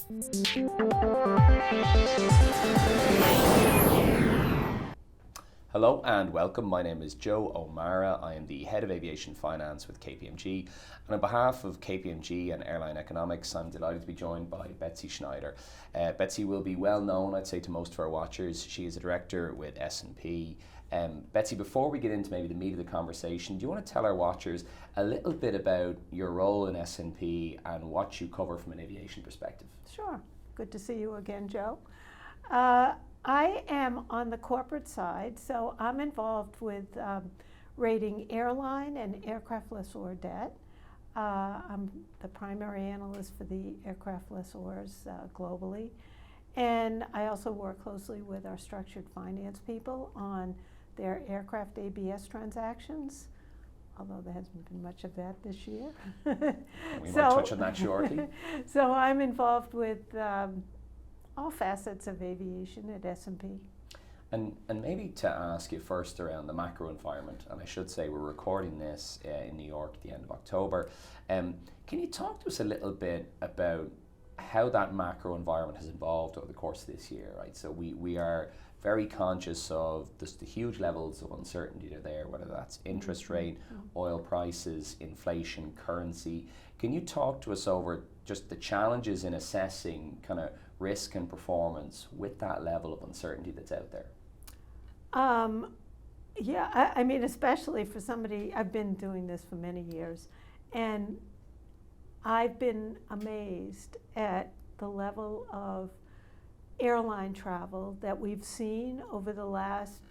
Hello and welcome. My name is Joe O'Mara. I am the Head of Aviation Finance with KPMG. And on behalf of KPMG and Airline Economics, I'm delighted to be joined by Betsy Snyder. Betsy will be well known, I'd say, to most of our watchers. She is a director with S&P. Betsy, before we get into maybe the meat of the conversation, do you want to tell our watchers a little bit about your role in S&P and what you cover from an aviation perspective? Sure. Good to see you again, Joe. I am on the corporate side, so I'm involved with rating airline and aircraft lessor debt. I'm the primary analyst for the aircraft lessors globally. And I also work closely with our structured finance people on their aircraft ABS transactions, although there hasn't been much of that this year. We might touch on that shortly. So I'm involved with all facets of aviation at S&P. And maybe to ask you first around the macro environment, and I should say we're recording this in New York at the end of October. Can you talk to us a little bit about how that macro environment has evolved over the course of this year, right? So we are very conscious of just the huge levels of uncertainty that are there, whether that's interest rate, oil prices, inflation, currency. Can you talk to us over just the challenges in assessing kind of risk and performance with that level of uncertainty that's out there? Yeah, I mean, especially for somebody, I've been doing this for many years, and I've been amazed at the level of airline travel that we've seen over the last,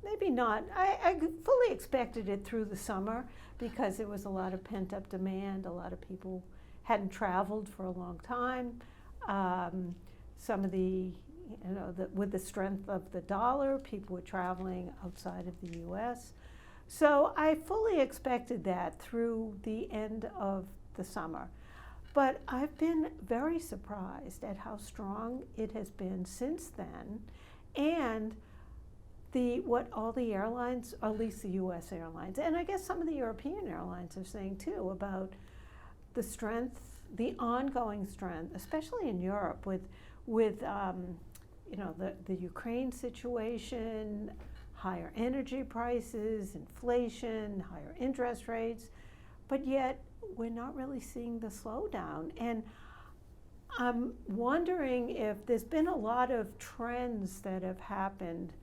maybe not, I fully expected it through the summer because there was a lot of pent-up demand. A lot of people hadn't traveled for a long time. Some of the, with the strength of the dollar, people were traveling outside of the US. So I fully expected that through the end of the summer. But I've been very surprised at how strong it has been since then, and what all the airlines, or at least the US airlines, and I guess some of the European airlines are saying too, about the strength, the ongoing strength, especially in Europe with the Ukraine situation, higher energy prices, inflation, higher interest rates, but yet we're not really seeing the slowdown. And I'm wondering if there's been a lot of trends that have happened,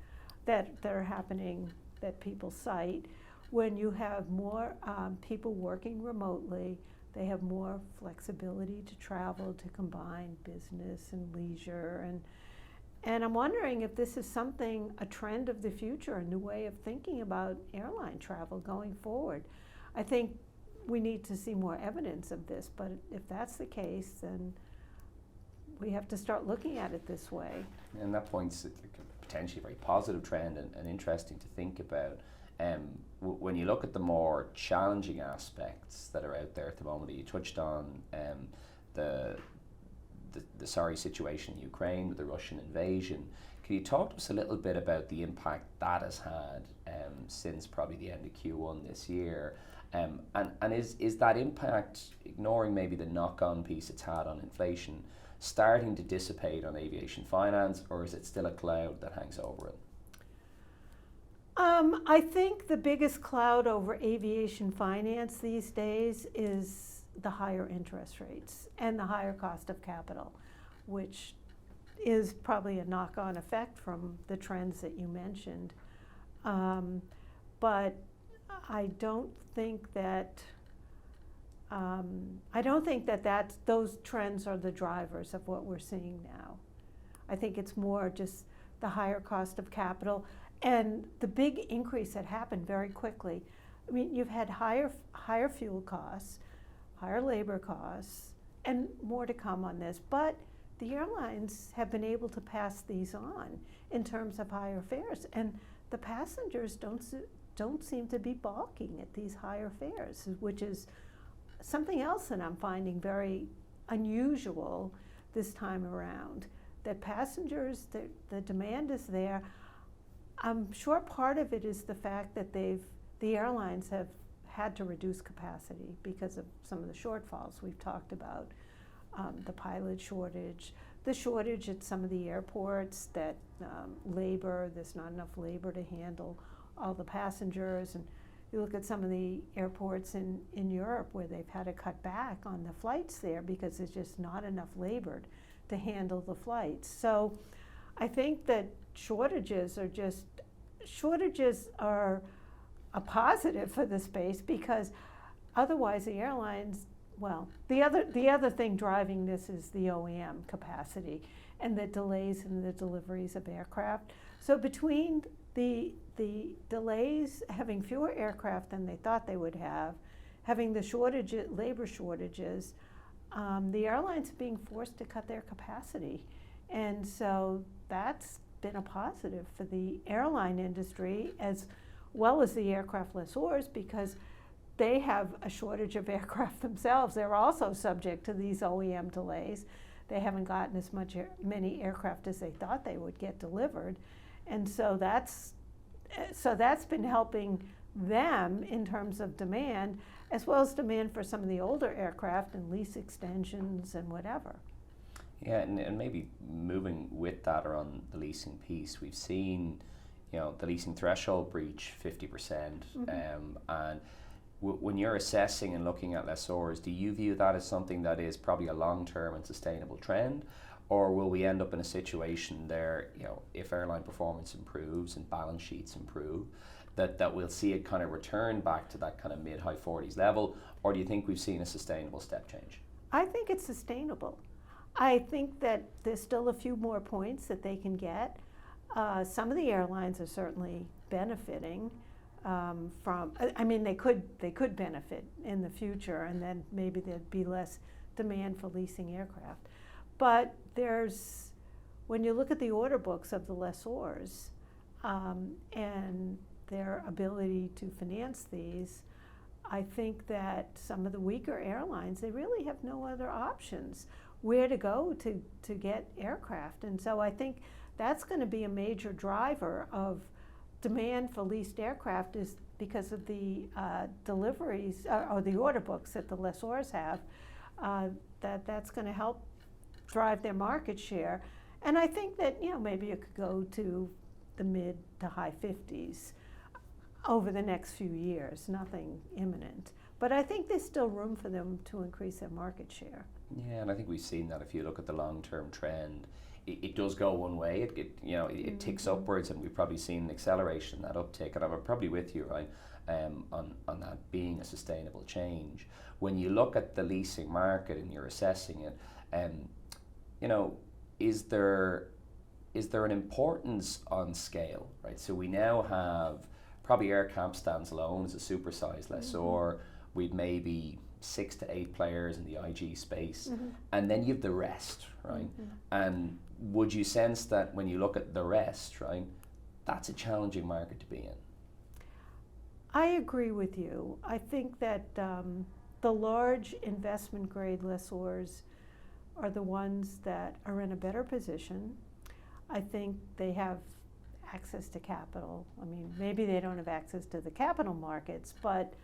that are happening, that people cite. When you have more people working remotely, they have more flexibility to travel, to combine business and leisure. And I'm wondering if this is something, a trend of the future, a new way of thinking about airline travel going forward. I think we need to see more evidence of this, but if that's the case, then we have to start looking at it this way. And that point's potentially a very positive trend and interesting to think about. When you look at the more challenging aspects that are out there at the moment, you touched on the sorry situation in Ukraine with the Russian invasion. Can you talk to us a little bit about the impact that has had since probably the end of Q1 this year? And is that impact, ignoring maybe the knock-on piece it's had on inflation, starting to dissipate on aviation finance, or is it still a cloud that hangs over it? I think the biggest cloud over aviation finance these days is the higher interest rates and the higher cost of capital, which is probably a knock-on effect from the trends that you mentioned. But I don't think that those trends are the drivers of what we're seeing now. I think it's more just the higher cost of capital and the big increase that happened very quickly. I mean, you've had higher fuel costs, higher labor costs, and more to come on this. But the airlines have been able to pass these on in terms of higher fares, and the passengers don't seem to be balking at these higher fares, which is something else that I'm finding very unusual this time around. That passengers, the demand is there. I'm sure part of it is the fact that the airlines have had to reduce capacity because of some of the shortfalls we've talked about. the pilot shortage, the shortage at some of the airports, that labor, there's not enough labor to handle all the passengers. And you look at some of the airports in Europe where they've had to cut back on the flights there because there's just not enough labor to handle the flights. So I think that shortages are a positive for the space, because otherwise the airlines, well, the other thing driving this is the OEM capacity and the delays in the deliveries of aircraft. So between the delays, having fewer aircraft than they thought they would have, having the labor shortages, the airlines are being forced to cut their capacity. And so that's been a positive for the airline industry as well as the aircraft lessors, because they have a shortage of aircraft themselves. They're also subject to these OEM delays. They haven't gotten as many aircraft as they thought they would get delivered. And so that's been helping them in terms of demand, as well as demand for some of the older aircraft and lease extensions and whatever. Yeah, and maybe moving with that around the leasing piece, we've seen, the leasing threshold breach 50%, and when you're assessing and looking at lessors, do you view that as something that is probably a long-term and sustainable trend, or will we end up in a situation there, if airline performance improves and balance sheets improve, that we'll see it kind of return back to that kind of mid-high 40s level, or do you think we've seen a sustainable step change? I think it's sustainable. I think that there's still a few more points that they can get. Some of the airlines are certainly benefiting from, they could benefit in the future, and then maybe there'd be less demand for leasing aircraft. But when you look at the order books of the lessors and their ability to finance these, I think that some of the weaker airlines, they really have no other options where to go to get aircraft. And so I think that's going to be a major driver of demand for leased aircraft, is because of the deliveries or the order books that the lessors have, that's going to help drive their market share. And I think that maybe it could go to the mid to high 50s over the next few years, nothing imminent. But I think there's still room for them to increase their market share. Yeah, and I think we've seen that if you look at the long-term trend, it does go one way. It ticks upwards, and we've probably seen an acceleration in that uptick. And I'm probably with you, right, on that being a sustainable change. When you look at the leasing market and you're assessing it, is there an importance on scale, right? So we now have probably AerCap stands alone as a supersized lessor. We've maybe 6 to 8 players in the IG space, and then you have the rest, right? And would you sense that when you look at the rest, right, that's a challenging market to be in? I agree with you. I think that the large investment grade lessors are the ones that are in a better position. I think they have access to capital. Maybe they don't have access to the capital markets, but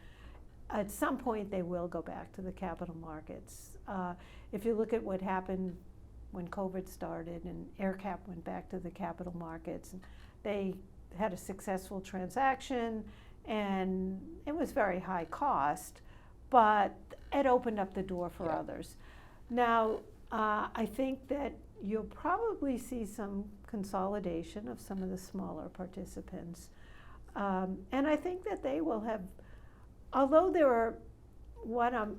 at some point they will go back to the capital markets. If you look at what happened when COVID started and AirCap went back to the capital markets, they had a successful transaction, and it was very high cost, but it opened up the door for others. Now, I think that you'll probably see some consolidation of some of the smaller participants. And I think that they will have, although there are,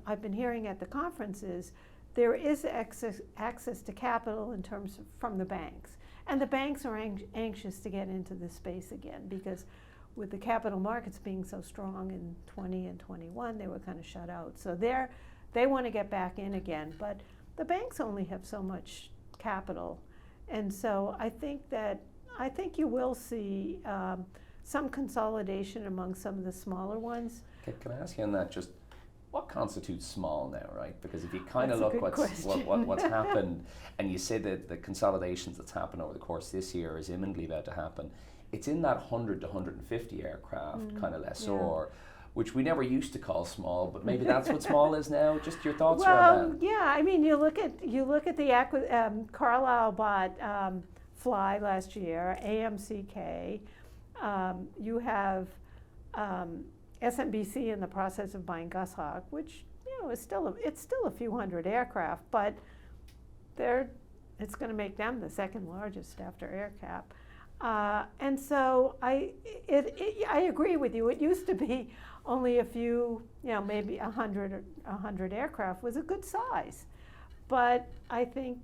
I've been hearing at the conferences, there is access to capital in terms of from the banks. And the banks are anxious to get into this space again, because with the capital markets being so strong in 20 and 21, they were kind of shut out. So they want to get back in again, but the banks only have so much capital. And so I think you will see some consolidation among some of the smaller ones. Can I ask you on that, just what constitutes small now, right? Because if you kind of look what's happened, and you say that the consolidations that's happened over the course this year is imminently about to happen, it's in that 100 to 150 aircraft kind of lessor. which we never used to call small, but maybe that's what small is now. Just your thoughts Well, around that. yeah, I mean, you look at the Carlisle bought Fly last year, AMCK. You have SMBC in the process of buying Gus Hawk, which is still a few hundred aircraft, but it's going to make them the second largest after AerCap. And so I agree with you. It used to be only a few, maybe 100 aircraft was a good size. But I think,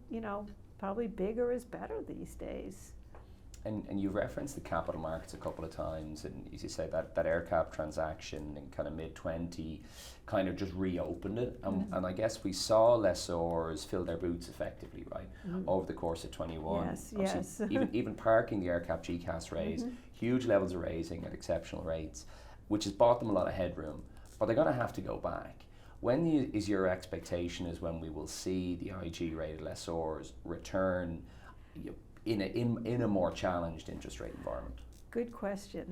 probably bigger is better these days. And you referenced the capital markets a couple of times, and as you say, that AerCap transaction in kind of mid-20 kind of just reopened it. And I guess we saw lessors fill their boots effectively, right, over the course of 21. Yes. even parking the AerCap GCAS raise, huge levels of raising at exceptional rates, which has bought them a lot of headroom, but they're going to have to go back. When is your expectation is when we will see the IG-rated lessors return in a more challenged interest rate environment? Good question.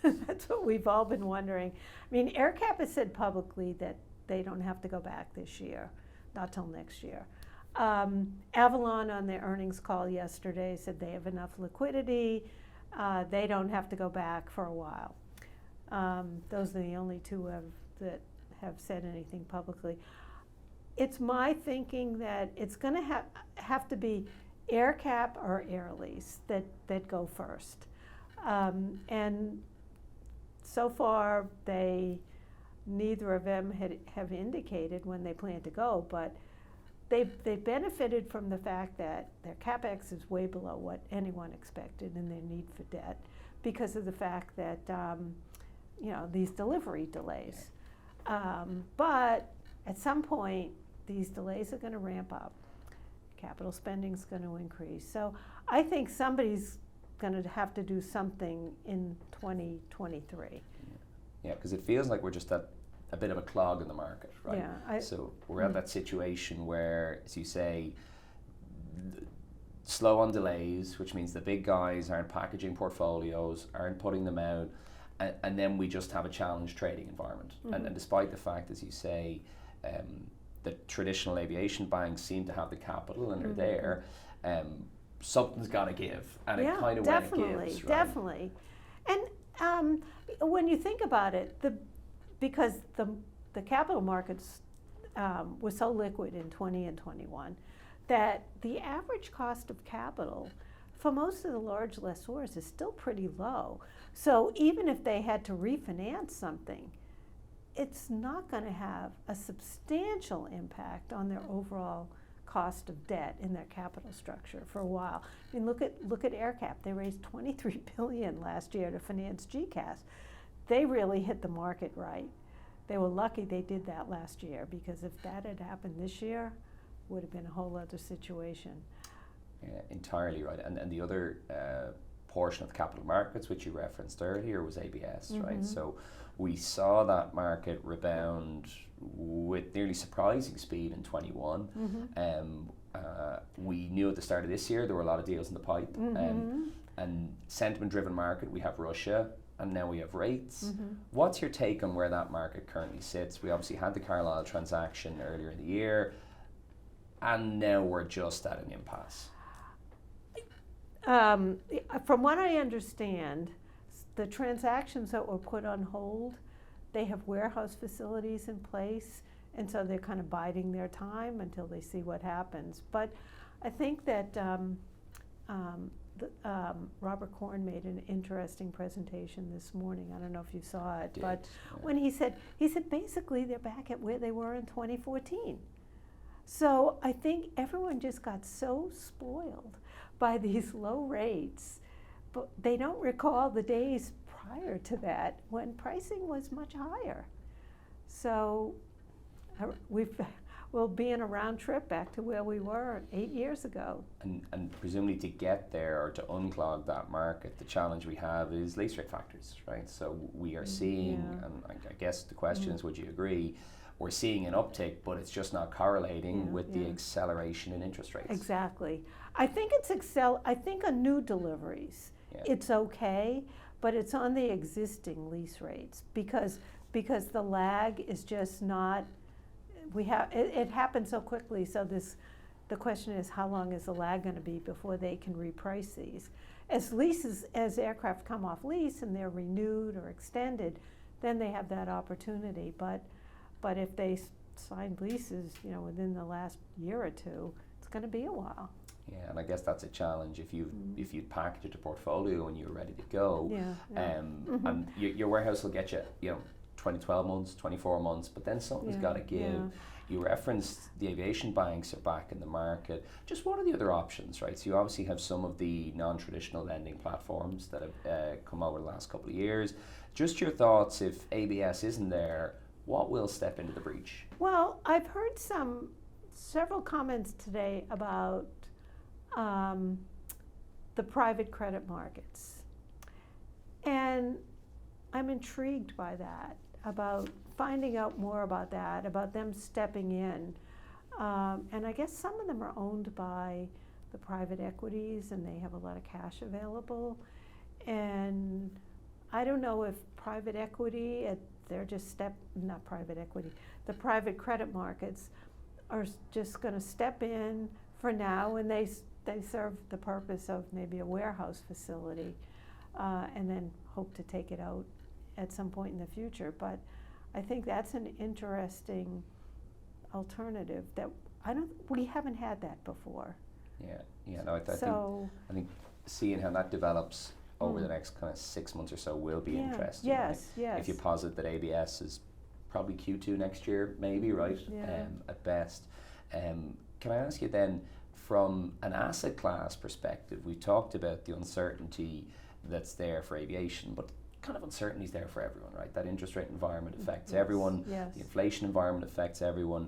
That's what we've all been wondering. I mean, AerCap has said publicly that they don't have to go back this year, not till next year. Avalon on their earnings call yesterday said they have enough liquidity. They don't have to go back for a while. Those are the only two that have said anything publicly. It's my thinking that it's going to have to be AerCap or Air Lease that go first. And so far, neither of them have indicated when they plan to go, but they benefited from the fact that their CapEx is way below what anyone expected and their need for debt because of the fact that, these delivery delays. But at some point, these delays are going to ramp up. Capital spending is going to increase. So I think somebody's going to have to do something in 2023. Yeah, because it feels like we're just at a bit of a clog in the market, right? Yeah, so we're at that situation where, as you say, slow on delays, which means the big guys aren't packaging portfolios, aren't putting them out, and then we just have a challenged trading environment. And despite the fact, as you say, the traditional aviation banks seem to have the capital and are there, something's got to give, and it kind of when it gives, right? Definitely. And when you think about it, because the capital markets were so liquid in 20 and 21, that the average cost of capital for most of the large lessors is still pretty low. So even if they had to refinance something, it's not going to have a substantial impact on their overall cost of debt in their capital structure for a while. I mean, look at AerCap. They raised $23 billion last year to finance GCAS. They really hit the market right. They were lucky they did that last year, because if that had happened this year, it would have been a whole other situation. Yeah, entirely right. And the other portion of the capital markets, which you referenced earlier, was ABS, right? So we saw that market rebound with nearly surprising speed in 21. We knew at the start of this year there were a lot of deals in the pipe. And sentiment-driven market, we have Russia, and now we have rates. What's your take on where that market currently sits? We obviously had the Carlisle transaction earlier in the year, and now we're just at an impasse. From what I understand, the transactions that were put on hold, they have warehouse facilities in place, and so they're kind of biding their time until they see what happens. But I think that Robert Korn made an interesting presentation this morning. I don't know if you saw it, but when he said basically they're back at where they were in 2014. So I think everyone just got so spoiled by these low rates, but they don't recall the days prior to that when pricing was much higher. So we'll be in a round trip back to where we were 8 years ago. And presumably to get there or to unclog that market, the challenge we have is lease rate factors, right? So we are seeing, and I guess the question is, would you agree, we're seeing an uptick, but it's just not correlating with the acceleration in interest rates. Exactly. I think I think on new deliveries, it's okay, but it's on the existing lease rates, because because the lag is just not, it happens so quickly, so the question is, how long is the lag going to be before they can reprice these? As aircraft come off lease and they're renewed or extended, then they have that opportunity. But if they signed leases, within the last year or two, it's going to be a while. Yeah, and I guess that's a challenge if you'd packaged a portfolio and you're ready to go. And your warehouse will get you, 12 months, 24 months, but then something's got to give. Yeah. You referenced the aviation banks are back in the market. Just what are the other options, right? So you obviously have some of the non-traditional lending platforms that have come over the last couple of years. Just your thoughts, if ABS isn't there, what will step into the breach? Well, I've heard several comments today about the private credit markets. And I'm intrigued by that, about finding out more about that, about them stepping in. And I guess some of them are owned by the private equities and they have a lot of cash available. And I don't know if private equity, the private credit markets are just going to step in for now, and they serve the purpose of maybe a warehouse facility, and then hope to take it out at some point in the future. But I think that's an interesting alternative that we haven't had that before. I think seeing how that develops over the next kind of 6 months or so will be interesting. Yes. If you posit that ABS is probably Q2 next year, maybe, right? At best. Can I ask you then, from an asset class perspective, we talked about the uncertainty that's there for aviation, but kind of uncertainty is there for everyone, right? That interest rate environment affects everyone. The inflation environment affects everyone.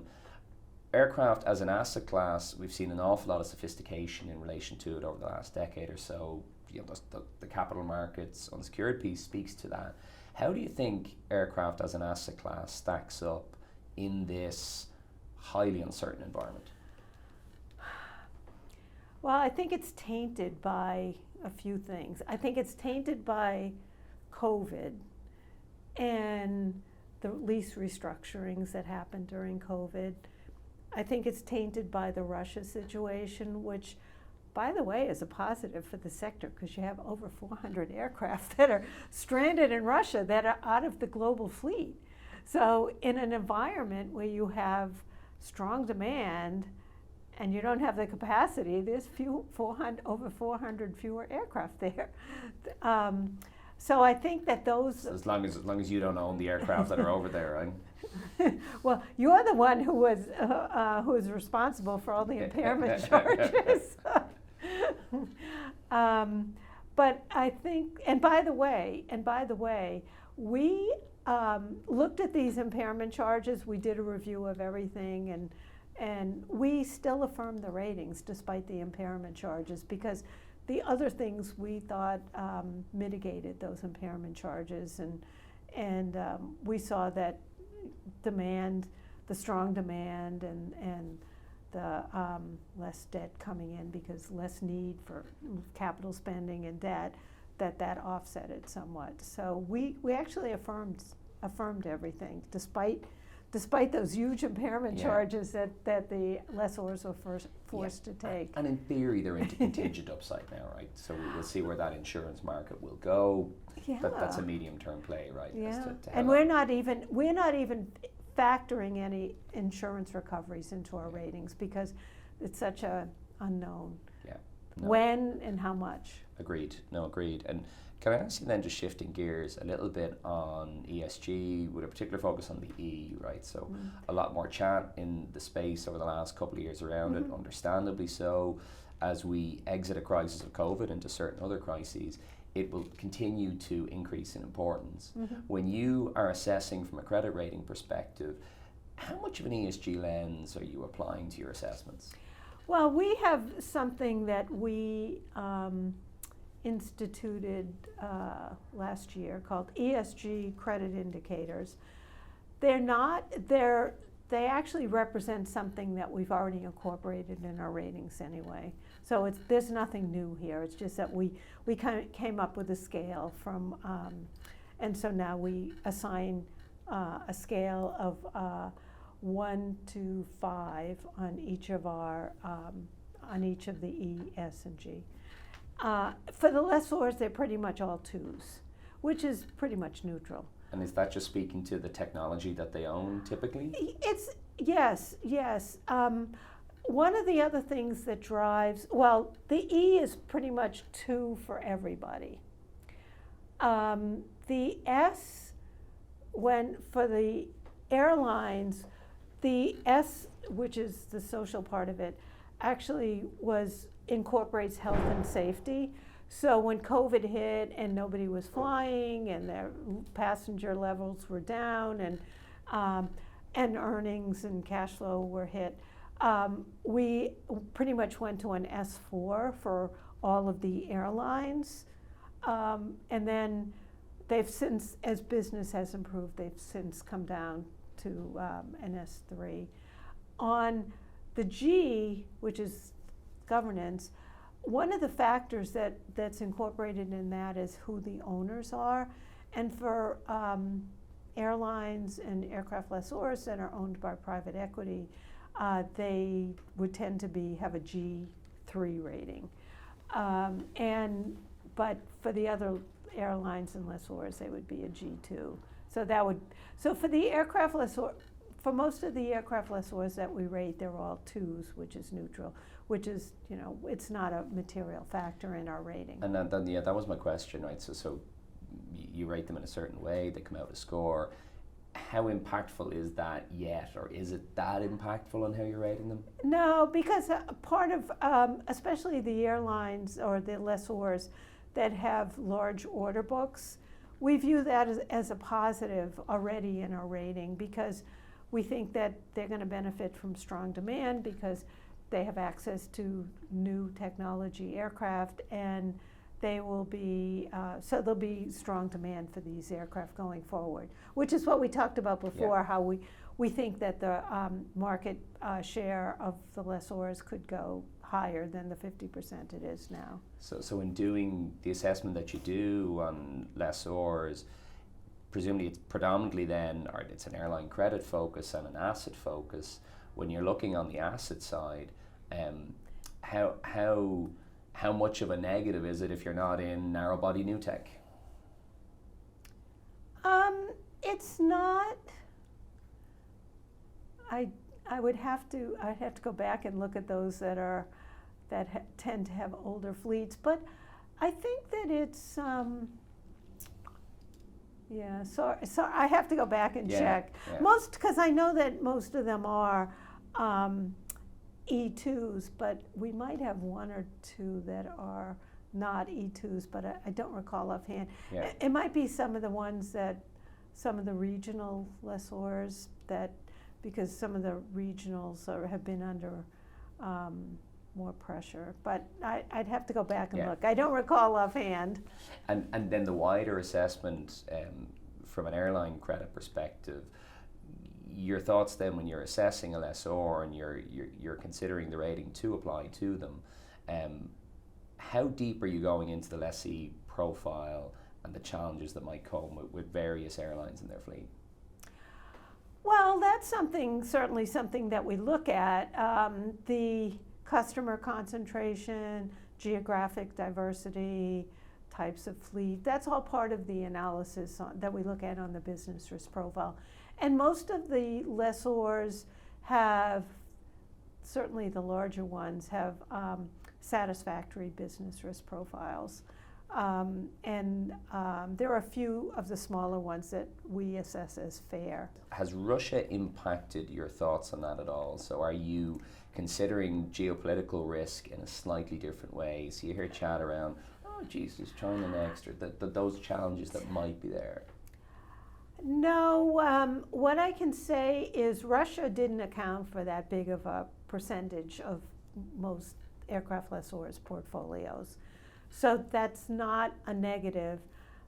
Aircraft as an asset class, we've seen an awful lot of sophistication in relation to it over the last decade or so. The capital markets unsecured piece speaks to that. How do you think aircraft as an asset class stacks up in this highly uncertain environment? Well, I think it's tainted by a few things. I think it's tainted by COVID and the lease restructurings that happened during COVID. I think it's tainted by the Russia situation, which, by the way, is a positive for the sector because you have over 400 aircraft that are stranded in Russia that are out of the global fleet. So in an environment where you have strong demand and you don't have the capacity, there's over 400 fewer aircraft there. So I think that those... So as long as you don't own the aircraft that are over there, right? Well, you're the one who was responsible for all the impairment charges. But I think, and by the way, we looked at these impairment charges. We did a review of everything, and we still affirmed the ratings despite the impairment charges, because the other things we thought mitigated those impairment charges, and we saw that the strong demand and the less debt coming in because less need for capital spending and debt, that offset it somewhat. So we actually affirmed everything despite those huge impairment charges that the lessors were forced to take. And in theory, they're into contingent upside now, right? So we'll see where that insurance market will go. That's a medium-term play, right? And we're not even factoring any insurance recoveries into our ratings because it's such a unknown. When and how much. Agreed. And can I ask you then, just shifting gears a little bit on ESG with a particular focus on the E, right? So a lot more chat in the space over the last couple of years around it, understandably so. As we exit a crisis of COVID into certain other crises, it will continue to increase in importance. When you are assessing from a credit rating perspective, how much of an ESG lens are you applying to your assessments? Well, we have something that we instituted last year called ESG credit indicators. They actually represent something that we've already incorporated in our ratings anyway. So there's nothing new here. It's just that we kind of came up with a scale from, and so now we assign a scale of 1 to 5 on each of our on each of the E, S, and G. For the lessors, they're pretty much all 2s, which is pretty much neutral. And is that just speaking to the technology that they own typically? It's yes. One of the other things that drives, well, the E is pretty much 2 for everybody. The S, for the airlines, the S, which is the social part of it, actually incorporates health and safety. So when COVID hit and nobody was flying and their passenger levels were down and earnings and cash flow were hit, we pretty much went to an S4 for all of the airlines. And then they've since, as business has improved, they've since come down to an S3. On the G, which is governance, one of the factors that's incorporated in that is who the owners are. And for airlines and aircraft lessors that are owned by private equity, they would tend to have a G3 rating. But for the other airlines and lessors, they would be a G2. So for the aircraft lessor, for most of the aircraft lessors that we rate, they're all 2s, which is neutral, which is, it's not a material factor in our rating. And then that was my question, right? So you rate them in a certain way, they come out a score. How impactful is that yet, or is it that impactful on how you're rating them? No, because part of, especially the airlines or the lessors that have large order books, we view that as a positive already in our rating, because we think that they're going to benefit from strong demand because they have access to new technology aircraft, and they will be, so there'll be strong demand for these aircraft going forward, which is what we talked about before, how we think that the market share of the lessors could go higher than the 50% it is now. So in doing the assessment that you do on lessors, presumably it's predominantly then, or it's an airline credit focus and an asset focus. When you're looking on the asset side, how much of a negative is it if you're not in narrow body new tech? It's not. I'd have to go back and look at those that tend to have older fleets, but I think that it's so I have to go back and check. Because I know that most of them are E2s, but we might have 1 or 2 that are not E2s, but I don't recall offhand. It might be some of the ones some of the regional lessors because some of the regionals have been under more pressure. But I'd have to go back and look. I don't recall offhand. And then the wider assessment from an airline credit perspective, your thoughts then when you're assessing a lessor and you're considering the rating to apply to them, how deep are you going into the lessee profile and the challenges that might come with various airlines in their fleet? Well, that's certainly something that we look at. The customer concentration, geographic diversity, types of fleet, that's all part of the analysis that we look at on the business risk profile. And most of the lessors have, certainly the larger ones, have satisfactory business risk profiles. There are a few of the smaller ones that we assess as fair. Has Russia impacted your thoughts on that at all? So are you considering geopolitical risk in a slightly different way? So you hear chat around, oh geez, is China next, or those challenges that might be there? No, what I can say is Russia didn't account for that big of a percentage of most aircraft lessors' portfolios. So that's not a negative.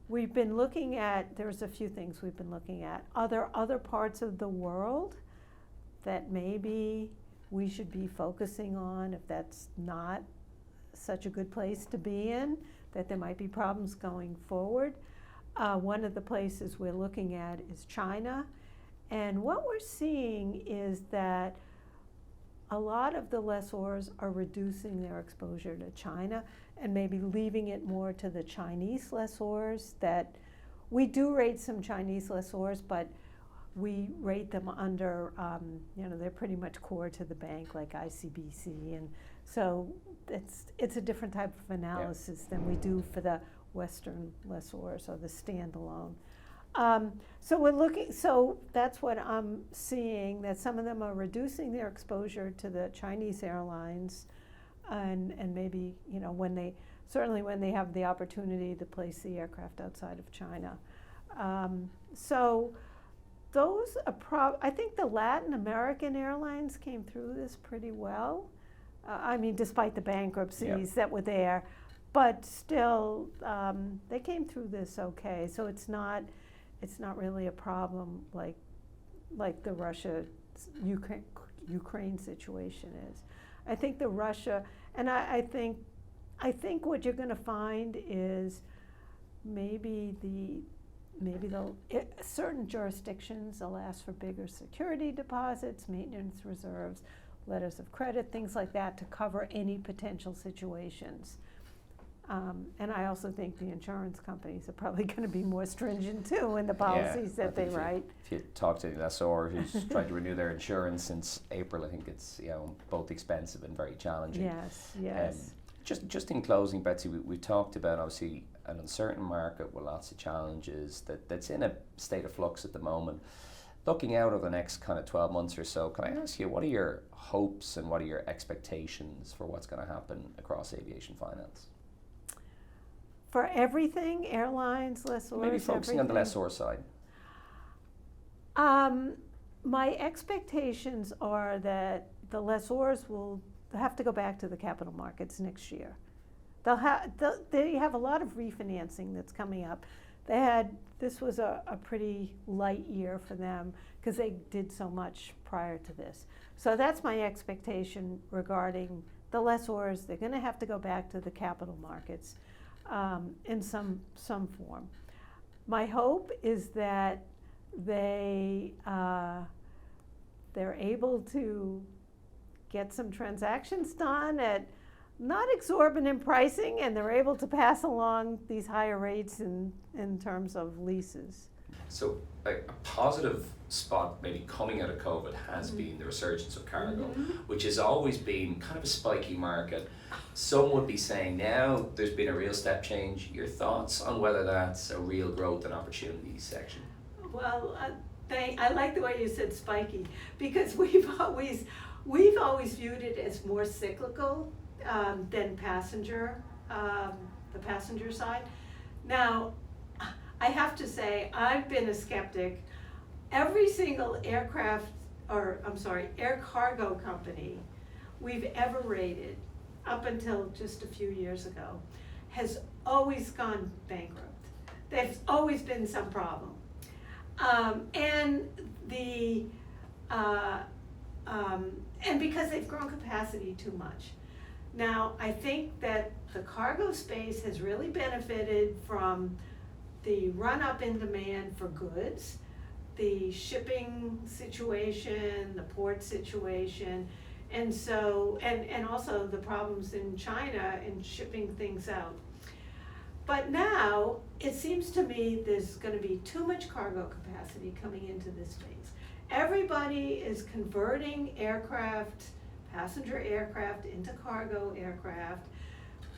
We've been looking at, there's a few things we've been looking at. Are there other parts of the world that maybe we should be focusing on if that's not such a good place to be in, that there might be problems going forward? One of the places we're looking at is China. And what we're seeing is that a lot of the lessors are reducing their exposure to China and maybe leaving it more to the Chinese lessors. That we do rate some Chinese lessors, but we rate them under, they're pretty much core to the bank, like ICBC, and so it's a different type of analysis than we do for the Western lessors or the standalone. So that's what I'm seeing, that some of them are reducing their exposure to the Chinese airlines, and maybe, when they have the opportunity to place the aircraft outside of China. So those are I think the Latin American airlines came through this pretty well. Despite the bankruptcies that were there, but still, they came through this okay. So it's not really a problem like the Russia-Ukraine situation is. I think the Russia, and I think what you're going to find is maybe certain jurisdictions will ask for bigger security deposits, maintenance reserves, letters of credit, things like that, to cover any potential situations. And I also think the insurance companies are probably going to be more stringent too in the policies that they write. If you talk to a lessor who's tried to renew their insurance since April, I think it's both expensive and very challenging. Yes. Just in closing, Betsy, we talked about obviously an uncertain market with lots of challenges that's in a state of flux at the moment. Looking out over the next kind of 12 months or so, can I ask you, what are your hopes and what are your expectations for what's going to happen across aviation finance? For everything, airlines, lessors, maybe focusing everything. On the lessor side. My expectations are that the lessors will have to go back to the capital markets next year. They have a lot of refinancing that's coming up. This was a pretty light year for them because they did so much prior to this. So that's my expectation regarding the lessors. They're going to have to go back to the capital markets in some form. My hope is that they're able to get some transactions done at not exorbitant pricing, and they're able to pass along these higher rates in terms of leases. So a positive spot maybe coming out of COVID has been the resurgence of cargo, which has always been kind of a spiky market. Some would be saying now there's been a real step change. Your thoughts on whether that's a real growth and opportunity section? Well, I like the way you said spiky, because we've always viewed it as more cyclical than passenger, the passenger side. Now, I have to say, I've been a skeptic. Every single air cargo company we've ever rated up until just a few years ago has always gone bankrupt. There's always been some problem. And because they've grown capacity too much. Now, I think that the cargo space has really benefited from the run-up in demand for goods, the shipping situation, the port situation, and so, and also the problems in China in shipping things out. But now, it seems to me there's going to be too much cargo capacity coming into this space. Everybody is converting passenger aircraft into cargo aircraft.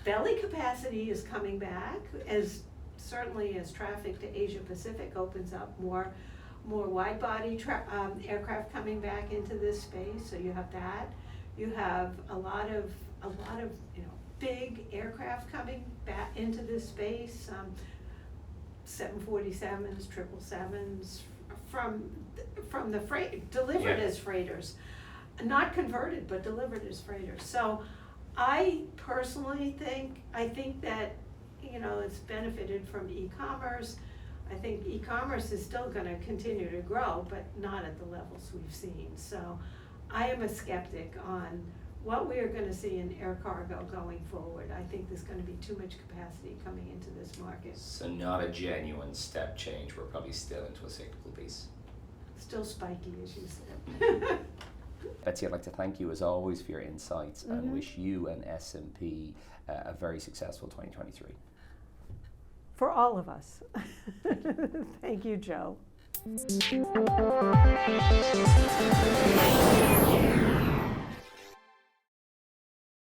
Belly capacity is coming back, certainly as traffic to Asia Pacific opens up, more wide-body aircraft coming back into this space. So you have that. You have a lot of big aircraft coming back into this space. 747s, 777s from the freight delivered as freighters, not converted but delivered as freighters. So I personally think that it's benefited from e-commerce. I think e-commerce is still going to continue to grow, but not at the levels we've seen. So I am a skeptic on what we are going to see in air cargo going forward. I think there's going to be too much capacity coming into this market. So not a genuine step change. We're probably still into a cyclical piece. Still spiky, as you said. Betsy, I'd like to thank you as always for your insights and wish you and S&P a very successful 2023. For all of us. Thank you, Joe.